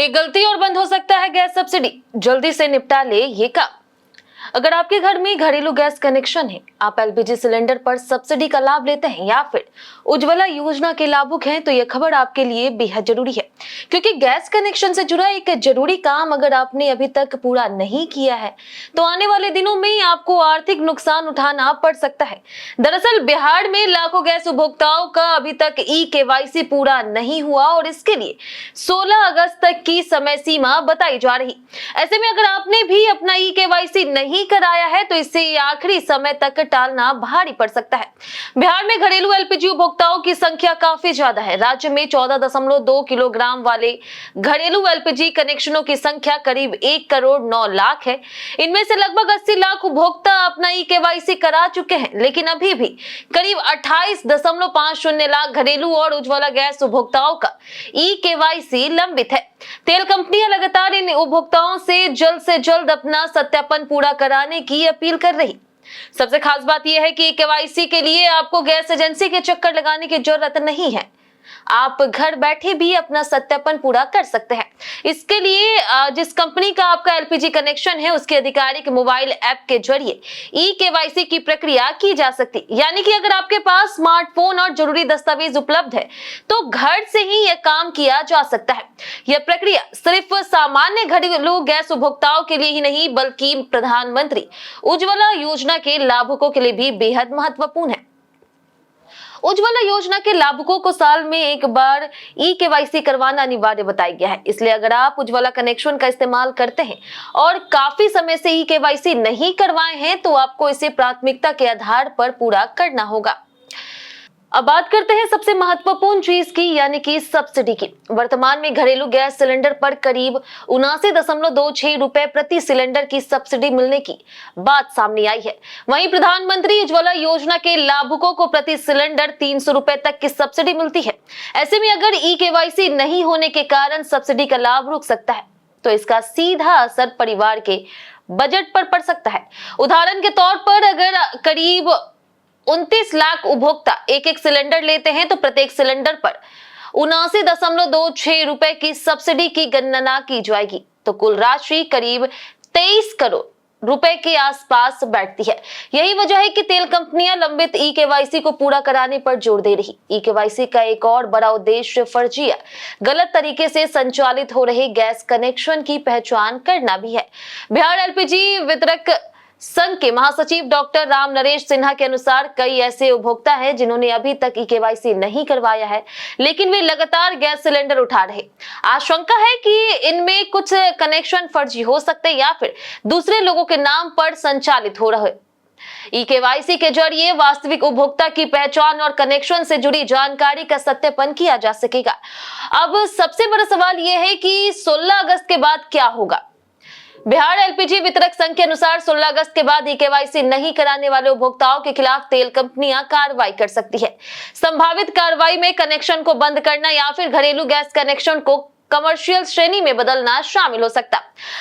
एक गलती और बंद हो सकता है गैस सब्सिडी, जल्दी से निपटा ले ये काम। अगर आपके घर में घरेलू गैस कनेक्शन है, आप एलपीजी सिलेंडर पर सब्सिडी का लाभ लेते हैं या फिर उज्ज्वला योजना के लाभुक हैं, तो यह खबर आपके लिए बेहद जरूरी है, क्योंकि गैस कनेक्शन से जुड़ा एक जरूरी काम अगर आपने अभी तक पूरा नहीं किया है तो आने वाले दिनों में आपको आर्थिक नुकसान उठाना पड़ सकता है। दरअसल बिहार में लाखों गैस उपभोक्ताओं का अभी तक ई-केवाईसी पूरा नहीं हुआ और इसके लिए 16 अगस्त तक की समय सीमा बताई जा रही। ऐसे में अगर आपने भी अपना ई-केवाईसी नहीं कराया है तो इसे आखिरी समय तक टालना भारी पड़ सकता है। बिहार में घरेलू एलपीजी उपभोक्ताओं की संख्या काफी ज्यादा है। राज्य में 14.2 किलोग्राम वाले घरेलू एलपीजी कनेक्शनों की संख्या करीब 1 करोड़ 9 लाख है। इनमें से लगभग 80 लाख उपभोक्ता अपना ई-केवाईसी करा चुके हैं, लेकिन अभी भी करीब 28.50 लाख घरेलू और उज्ज्वला गैस उपभोक्ताओं का ई-केवाईसी लंबित है। तेल कंपनियां लगातार इन उपभोक्ताओं से जल्द अपना सत्यापन पूरा कराने की अपील कर रही। सबसे खास बात यह है कि केवाईसी के लिए आपको गैस एजेंसी के चक्कर लगाने की जरूरत नहीं है। आप घर बैठे भी अपना सत्यापन पूरा कर सकते हैं। इसके लिए जिस कंपनी का आपका एलपीजी कनेक्शन है उसके आधिकारिक मोबाइल ऐप के जरिए ई-केवाईसी की प्रक्रिया की जा सकती। यानी कि अगर आपके पास स्मार्टफोन और जरूरी दस्तावेज उपलब्ध है तो घर से ही यह काम किया जा सकता है। यह प्रक्रिया सिर्फ सामान्य घरेलू गैस उपभोक्ताओं के लिए ही नहीं बल्कि प्रधानमंत्री उज्ज्वला योजना के लाभुकों के लिए भी बेहद महत्वपूर्ण है। उज्ज्वला योजना के लाभुकों को साल में एक बार ई-केवाईसी करवाना अनिवार्य बताया गया है। इसलिए अगर आप उज्ज्वला कनेक्शन का इस्तेमाल करते हैं और काफी समय से ई-केवाईसी नहीं करवाए हैं तो आपको इसे प्राथमिकता के आधार पर पूरा करना होगा। अब बात करते हैं सबसे महत्वपूर्ण चीज की, यानी कि सब्सिडी की। वर्तमान में घरेलू गैस सिलेंडर पर करीब 79.26 रुपए प्रति सिलेंडर की सब्सिडी मिलने की बात सामने आई है। वहीं प्रधानमंत्री उज्ज्वला योजना के लाभुकों को प्रति सिलेंडर 300 रुपए तक की सब्सिडी मिलती है। ऐसे में अगर ई-केवाईसी नहीं होने के कारण सब्सिडी का लाभ रुक सकता है तो इसका सीधा असर परिवार के बजट पर पड़ सकता है। उदाहरण के तौर पर अगर करीब 29 लाख उपभोक्ता एक सिलेंडर लेते हैं तो प्रत्येक सिलेंडर पर 79.26 रुपए की सब्सिडी की गणना की जाएगी तो कुल राशि करीब 23 करोड़ रुपए के आसपास बैठती है। यही वजह है कि तेल कंपनियां लंबित ई-केवाईसी को पूरा कराने पर जोर दे रही। ई-केवाईसी का एक और बड़ा उद्देश्य फर्जी या गलत तरीके से संचालित हो रहे गैस कनेक्शन की पहचान करना भी है। बिहार एलपीजी वितरक संघ के महासचिव डॉक्टर राम नरेश सिन्हा के अनुसार कई ऐसे उपभोक्ता हैं जिन्होंने अभी तक ई-केवाईसी नहीं करवाया है, लेकिन वे लगातार गैस सिलेंडर उठा रहे। आशंका है कि इनमें कुछ कनेक्शन फर्जी हो सकते या फिर दूसरे लोगों के नाम पर संचालित हो रहे। ई-केवाईसी के जरिए वास्तविक उपभोक्ता की पहचान और कनेक्शन से जुड़ी जानकारी का सत्यापन किया जा सकेगा। अब सबसे बड़ा सवाल यह है कि 16 अगस्त के बाद क्या होगा। बिहार एलपीजी वितरक संघ के अनुसार 16 अगस्त के बाद ई-केवाईसी नहीं कराने वाले उपभोक्ताओं के खिलाफ तेल कंपनियां कार्रवाई कर सकती है। संभावित कार्रवाई में कनेक्शन को बंद करना या फिर घरेलू गैस कनेक्शन को कमर्शियल श्रेणी में बदलना शामिल हो सकता।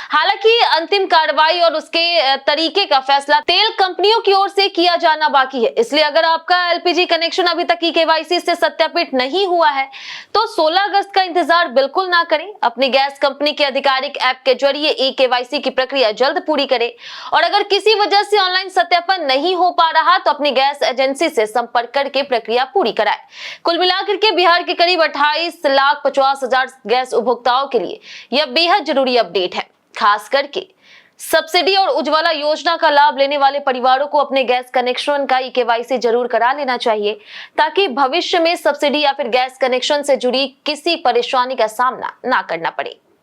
हालांकि अंतिम कार्रवाई और उसके तरीके का फैसला तेल कंपनियों की ओर से किया जाना बाकी है। इसलिए अगर आपका एलपीजी कनेक्शन अभी तक ई-केवाईसी से सत्यापित नहीं हुआ है तो 16 अगस्त का इंतजार बिल्कुल ना करें। अपनी गैस कंपनी के आधिकारिक ऐप के जरिए ई-केवाईसी की प्रक्रिया जल्द पूरी करें और अगर किसी वजह से ऑनलाइन सत्यापन नहीं हो पा रहा तो अपनी गैस एजेंसी से संपर्क करके प्रक्रिया पूरी कराएं। कुल मिलाकर के बिहार के करीब 28,50,000 गैस उपभोक्ताओं के लिए यह बेहद जरूरी अपडेट है। खास करके सब्सिडी और उज्ज्वला योजना का लाभ लेने वाले परिवारों को अपने गैस कनेक्शन का ई-केवाईसी जरूर करा लेना चाहिए, ताकि भविष्य में सब्सिडी या फिर गैस कनेक्शन से जुड़ी किसी परेशानी का सामना ना करना पड़े।